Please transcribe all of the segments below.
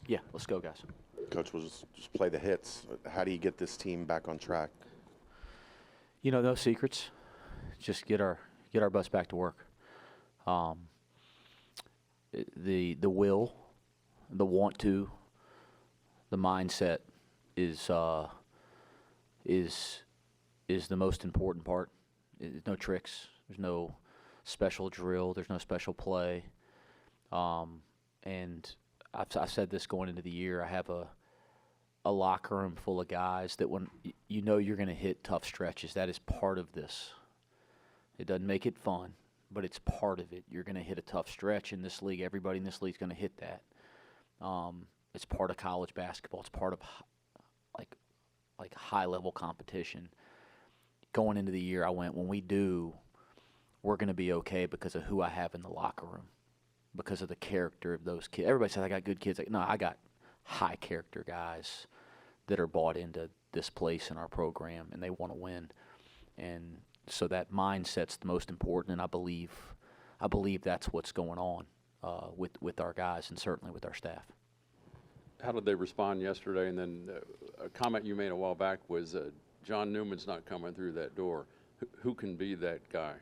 Yeah, let's go, guys. Coach, we'll just play the hits. How do you get this team back on track? No secrets. Just get our butts back to work. The will, the want to, the mindset is the most important part. There's no tricks. There's no special drill. There's no special play. And I've said this going into the year. I have a locker room full of guys that when you're going to hit tough stretches, that is part of this. It doesn't make it fun, but it's part of it. You're going to hit a tough stretch in this league. Everybody in this league is going to hit that. It's part of college basketball. It's part of like high-level competition. Going into the year, I went, when we do, we're going to be okay because of who I have in the locker room, because of the character of those kids. Everybody says I got good kids. No, I got high-character guys that are bought into this place in our program, and they want to win. And so that mindset's the most important, and I believe that's what's going on with our guys and certainly with our staff. How did they respond yesterday? And then a comment you made a while back was John Newman's not coming through that door. Who can be that guy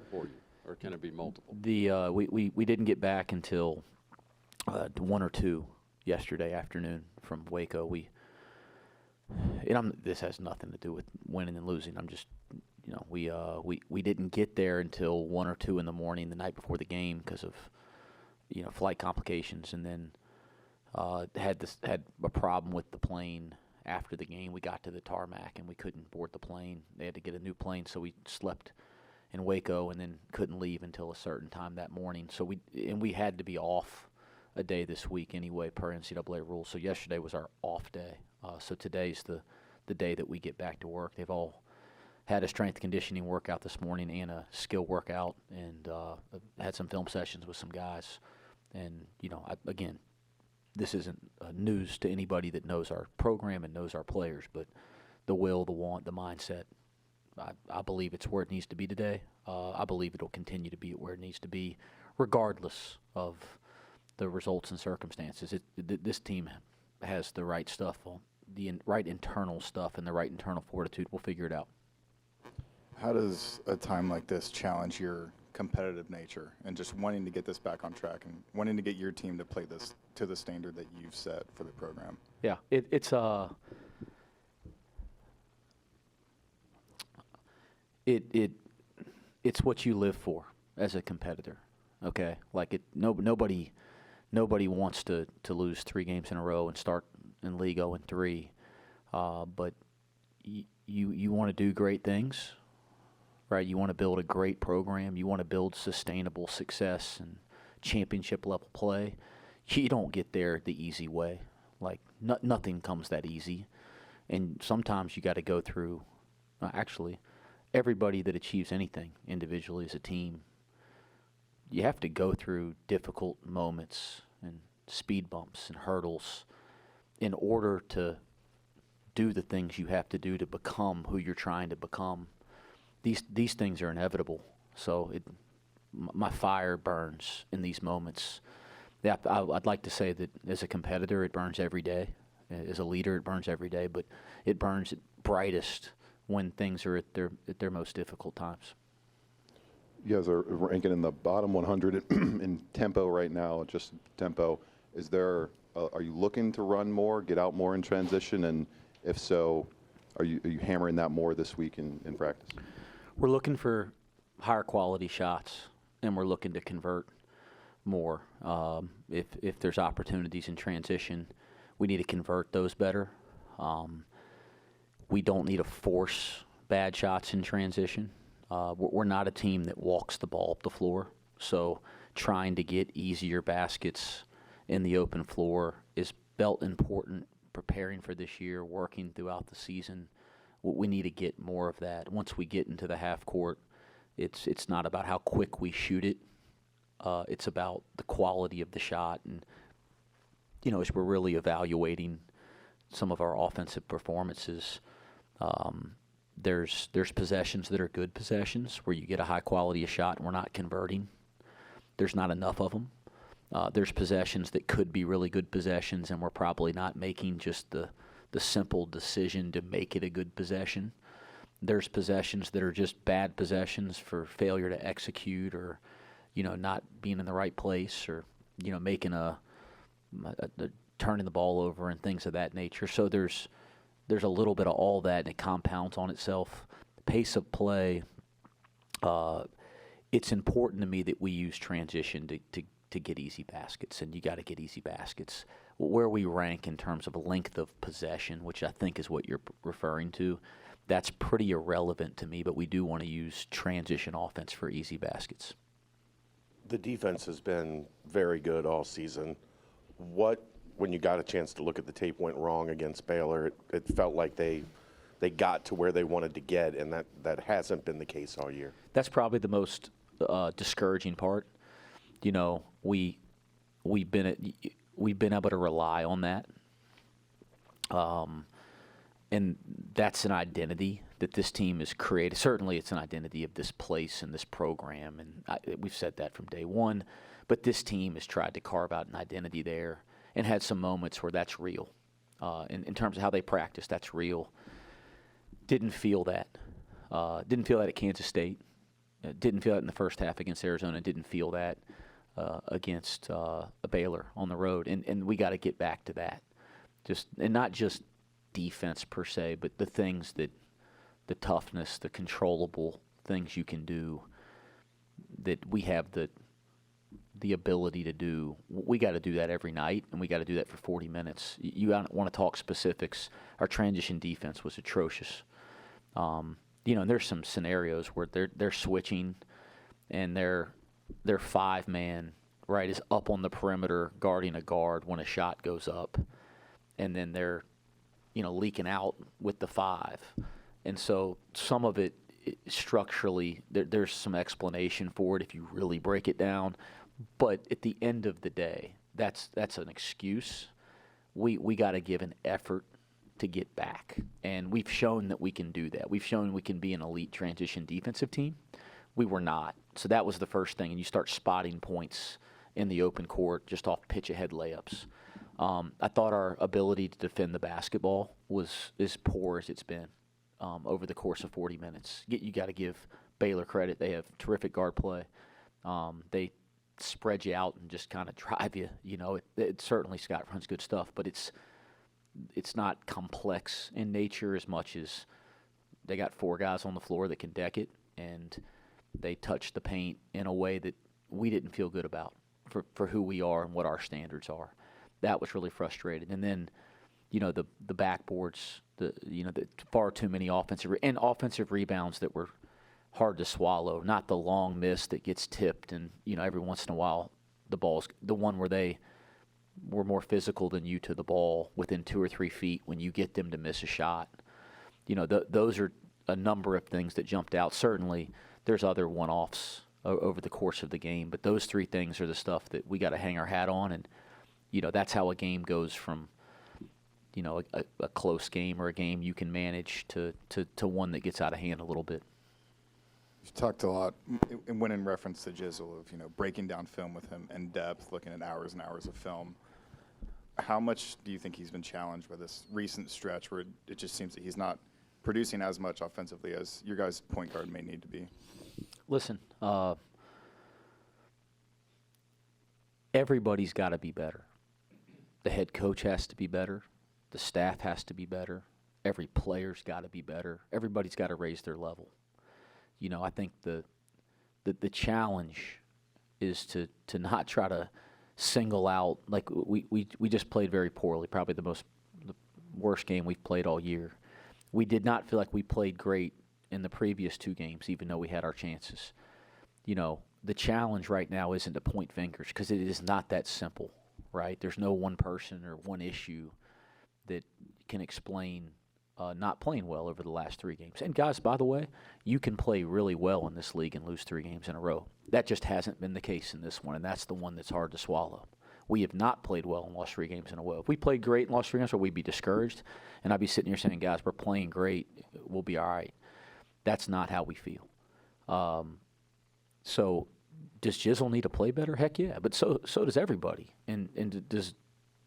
for you, or can it be multiple? We didn't get back until 1 or 2 yesterday afternoon from Waco. This has nothing to do with winning and losing. I'm just, we didn't get there until 1 or 2 in the morning the night before the game because of, flight complications, and then had a problem with the plane after the game. We got to the tarmac and we couldn't board the plane. They had to get a new plane, so we slept in Waco and then couldn't leave until a certain time that morning. So we had to be off a day this week anyway per NCAA rules. So yesterday was our off day. So today's the day that we get back to work. They've all had a strength conditioning workout this morning and a skill workout, and had some film sessions with some guys. And, again, this isn't news to anybody that knows our program and knows our players, but the will, the want, the mindset, I believe it's where it needs to be today. I believe it'll continue to be where it needs to be regardless of the results and circumstances. This team has the right stuff, the right internal stuff and the right internal fortitude. We'll figure it out. How does a time like this challenge your competitive nature and just wanting to get this back on track and wanting to get your team to play this to the standard that you've set for the program? Yeah, it's what you live for as a competitor. Okay, like nobody wants to lose 3 games in a row and start in league 0-3, but you want to do great things. Right, you want to build a great program. You want to build sustainable success and championship-level play. You don't get there the easy way. Like, nothing comes that easy. And sometimes you got to go through, actually, everybody that achieves anything individually as a team, you have to go through difficult moments and speed bumps and hurdles in order to do the things you have to do to become who you're trying to become. These things are inevitable, so my fire burns in these moments. Yeah, I'd like to say that as a competitor, it burns every day. As a leader, it burns every day, but it burns brightest when things are at their most difficult times. You guys are ranking in the bottom 100 in tempo right now, just tempo. Are you looking to run more, get out more in transition, and if so, are you hammering that more this week in practice? We're looking for higher quality shots, and we're looking to convert more. If there's opportunities in transition, we need to convert those better. We don't need to force bad shots in transition. We're not a team that walks the ball up the floor, so trying to get easier baskets in the open floor is belt important, preparing for this year, working throughout the season. We need to get more of that. Once we get into the half court, it's not about how quick we shoot it. It's about the quality of the shot. And, as we're really evaluating some of our offensive performances, there's possessions that are good possessions where you get a high quality of shot and we're not converting. There's not enough of them. There's possessions that could be really good possessions, and we're probably not making just the simple decision to make it a good possession. There's possessions that are just bad possessions for failure to execute, or not being in the right place, or making a turning the ball over and things of that nature. So there's a little bit of all that, and it compounds on itself. Pace of play. It's important to me that we use transition to get easy baskets, and you got to get easy baskets. Where we rank in terms of length of possession, which I think is what you're referring to, that's pretty irrelevant to me, but we do want to use transition offense for easy baskets. The defense has been very good all season. What, when you got a chance to look at the tape, went wrong against Baylor? It felt like they got to where they wanted to get, and that hasn't been the case all year. That's probably the most discouraging part. We've been able to rely on that, and that's an identity that this team has created. Certainly, it's an identity of this place and this program, and we've said that from day one. But this team has tried to carve out an identity there, and had some moments where that's real. In terms of how they practice, that's real. Didn't feel that. Didn't feel that at Kansas State. Didn't feel that in the first half against Arizona. Didn't feel that against Baylor on the road. And we got to get back to that. And not just defense per se, but the things that the toughness, the controllable things you can do that we have the ability to do. We got to do that every night, and we got to do that for 40 minutes. You don't want to talk specifics. Our transition defense was atrocious. And there's some scenarios where they're switching, and their 5-man, right, is up on the perimeter guarding a guard when a shot goes up, and then they're leaking out with the 5. And so some of it structurally, there's some explanation for it if you really break it down. But at the end of the day, that's an excuse. We got to give an effort to get back. And we've shown that we can do that. We've shown we can be an elite transition defensive team. We were not. So that was the first thing. And you start spotting points in the open court just off pitch-ahead layups. I thought our ability to defend the basketball was as poor as it's been over the course of 40 minutes. You got to give Baylor credit. They have terrific guard play. They spread you out and just kind of drive you. It certainly Scott runs good stuff, but it's not complex in nature as much as they got 4 guys on the floor that can deck it, and they touch the paint in a way that we didn't feel good about for who we are and what our standards are. That was really frustrating. And then, the backboards, the far too many offensive rebounds that were hard to swallow. Not the long miss that gets tipped, and every once in a while the ball's the one where they were more physical than you to the ball within 2 or 3 feet when you get them to miss a shot. Those are a number of things that jumped out. Certainly, there's other one-offs over the course of the game, but those 3 things are the stuff that we got to hang our hat on, and that's how a game goes from a close game or a game you can manage to one that gets out of hand a little bit. You've talked a lot, when in reference to Jizzle, of breaking down film with him in depth, looking at hours and hours of film. How much do you think he's been challenged with this recent stretch where it just seems that he's not producing as much offensively as your guys' point guard may need to be? Listen, everybody's got to be better. The head coach has to be better. The staff has to be better. Every player's got to be better. Everybody's got to raise their level. I think the challenge is to not try to single out, like we just played very poorly, probably the worst game we've played all year. We did not feel like we played great in the previous 2 games, even though we had our chances. The challenge right now isn't to point fingers, because it is not that simple, right? There's no one person or one issue that can explain not playing well over the last 3 games. And guys, by the way, you can play really well in this league and lose 3 games in a row. That just hasn't been the case in this one, and that's the one that's hard to swallow. We have not played well and lost 3 games in a row. If we played great and lost 3 games, we'd be discouraged, and I'd be sitting here saying, guys, we're playing great, we'll be all right. That's not how we feel. So does Jizzle need to play better? Heck yeah, but so does everybody. And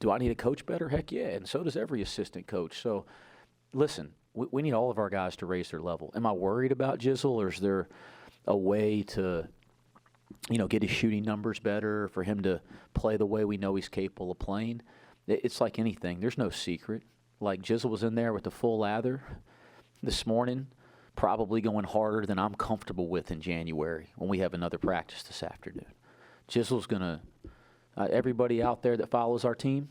do I need to coach better? Heck yeah, and so does every assistant coach. So listen, we need all of our guys to raise their level. Am I worried about Jizzle, or is there a way to, get his shooting numbers better, for him to play the way we know he's capable of playing? It's like anything. There's no secret. Like Jizzle was in there with the full lather this morning, probably going harder than I'm comfortable with in January when we have another practice this afternoon. Jizzle's going to everybody out there that follows our team,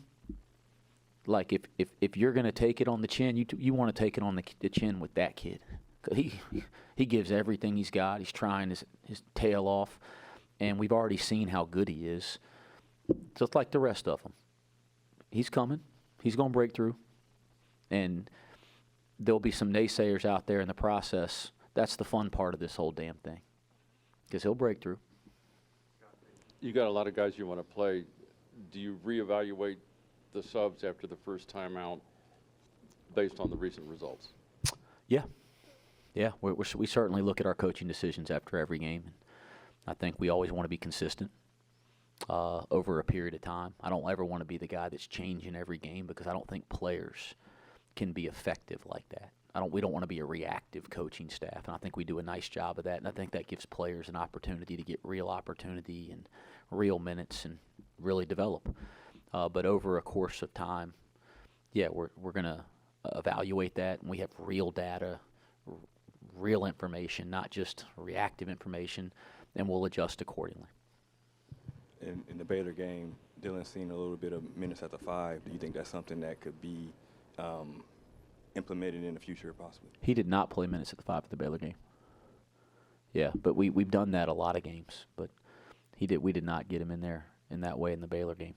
like if you're going to take it on the chin, you want to take it on the chin with that kid. 'Cause he gives everything he's got. He's trying his tail off, and we've already seen how good he is. Just like the rest of them. He's coming. He's going to break through. And there'll be some naysayers out there in the process. That's the fun part of this whole damn thing, because he'll break through. You got a lot of guys you want to play. Do you reevaluate the subs after the first time out based on the recent results? Yeah. We certainly look at our coaching decisions after every game. I think we always want to be consistent over a period of time. I don't ever want to be the guy that's changing every game, because I don't think players can be effective like that. We don't want to be a reactive coaching staff, and I think we do a nice job of that. And I think that gives players an opportunity to get real opportunity and real minutes and really develop. But over a course of time, yeah, we're going to evaluate that, and we have real data, real information, not just reactive information, and we'll adjust accordingly. In the Baylor game, Dylan's seen a little bit of minutes at the 5. Do you think that's something that could be implemented in the future, possibly? He did not play minutes at the 5 at the Baylor game. Yeah, but we've done that a lot of games. But we did not get him in there in that way in the Baylor game.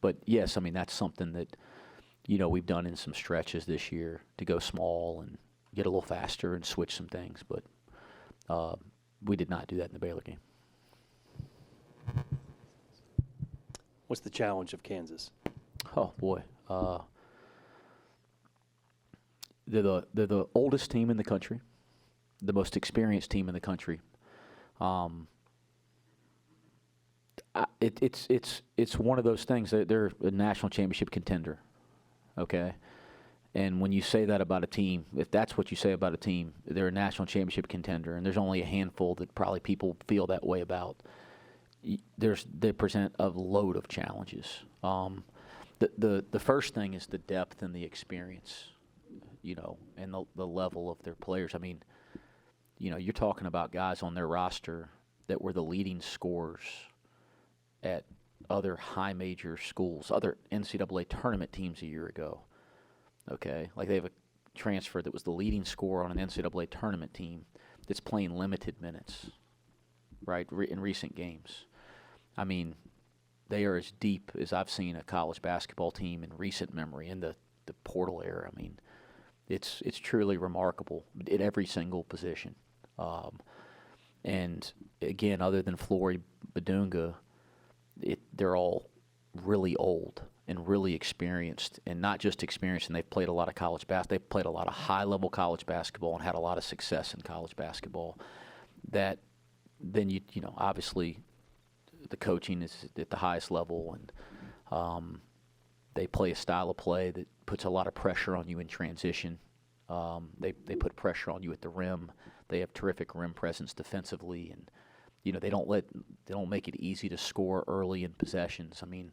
But yes, I mean, that's something that we've done in some stretches this year, to go small and get a little faster and switch some things. But we did not do that in the Baylor game. What's the challenge of Kansas? Oh boy. They're the oldest team in the country, the most experienced team in the country. It's one of those things that they're a national championship contender, okay? And when you say that about a team, if that's what you say about a team, they're a national championship contender, and there's only a handful that probably people feel that way about. They present a load of challenges. The first thing is the depth and the experience, and the level of their players. I mean, you're talking about guys on their roster that were the leading scorers at other high major schools, other NCAA tournament teams a year ago. Okay, like they have a transfer that was the leading scorer on an NCAA tournament team that's playing limited minutes, right, in recent games. I mean, they are as deep as I've seen a college basketball team in recent memory, in the portal era. I mean, it's truly remarkable at every single position. And again, other than Flory Badunga, they're all really old and really experienced, and not just experienced, and they've played a lot of college basketball. They've played a lot of high-level college basketball and had a lot of success in college basketball. That then obviously the coaching is at the highest level, and they play a style of play that puts a lot of pressure on you in transition. They put pressure on you at the rim. They have terrific rim presence defensively, and they don't make it easy to score early in possessions. I mean,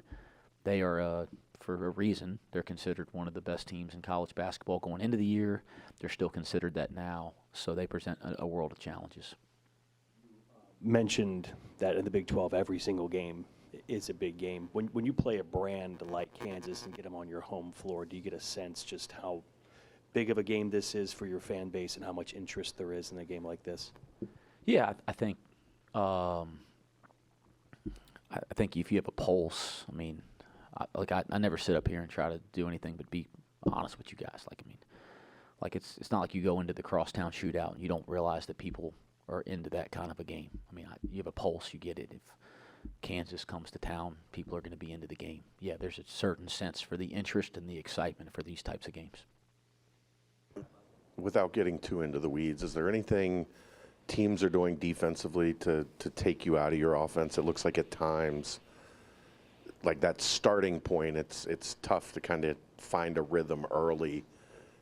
they are for a reason they're considered one of the best teams in college basketball going into the year. They're still considered that now, so they present a world of challenges. Mentioned that in the Big 12, every single game is a big game. When you play a brand like Kansas and get them on your home floor, do you get a sense just how big of a game this is for your fan base and how much interest there is in a game like this? Yeah, I think if you have a pulse, I mean, I never sit up here and try to do anything but be honest with you guys. It's not like you go into the crosstown shootout and you don't realize that people are into that kind of a game. I mean, you have a pulse, you get it. If Kansas comes to town, people are going to be into the game. Yeah, there's a certain sense for the interest and the excitement for these types of games. Without getting too into the weeds, is there anything teams are doing defensively to take you out of your offense. It looks like at times, like that starting point, it's tough to kind of find a rhythm early.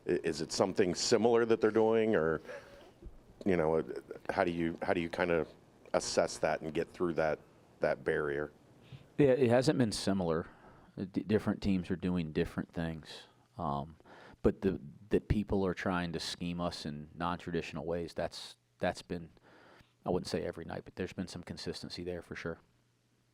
Is it something similar that they're doing, or how do you kind of assess that and get through that barrier? Yeah, it hasn't been similar. Different teams are doing different things, but that people are trying to scheme us in non-traditional ways. That's been, I wouldn't say every night, but there's been some consistency there for sure.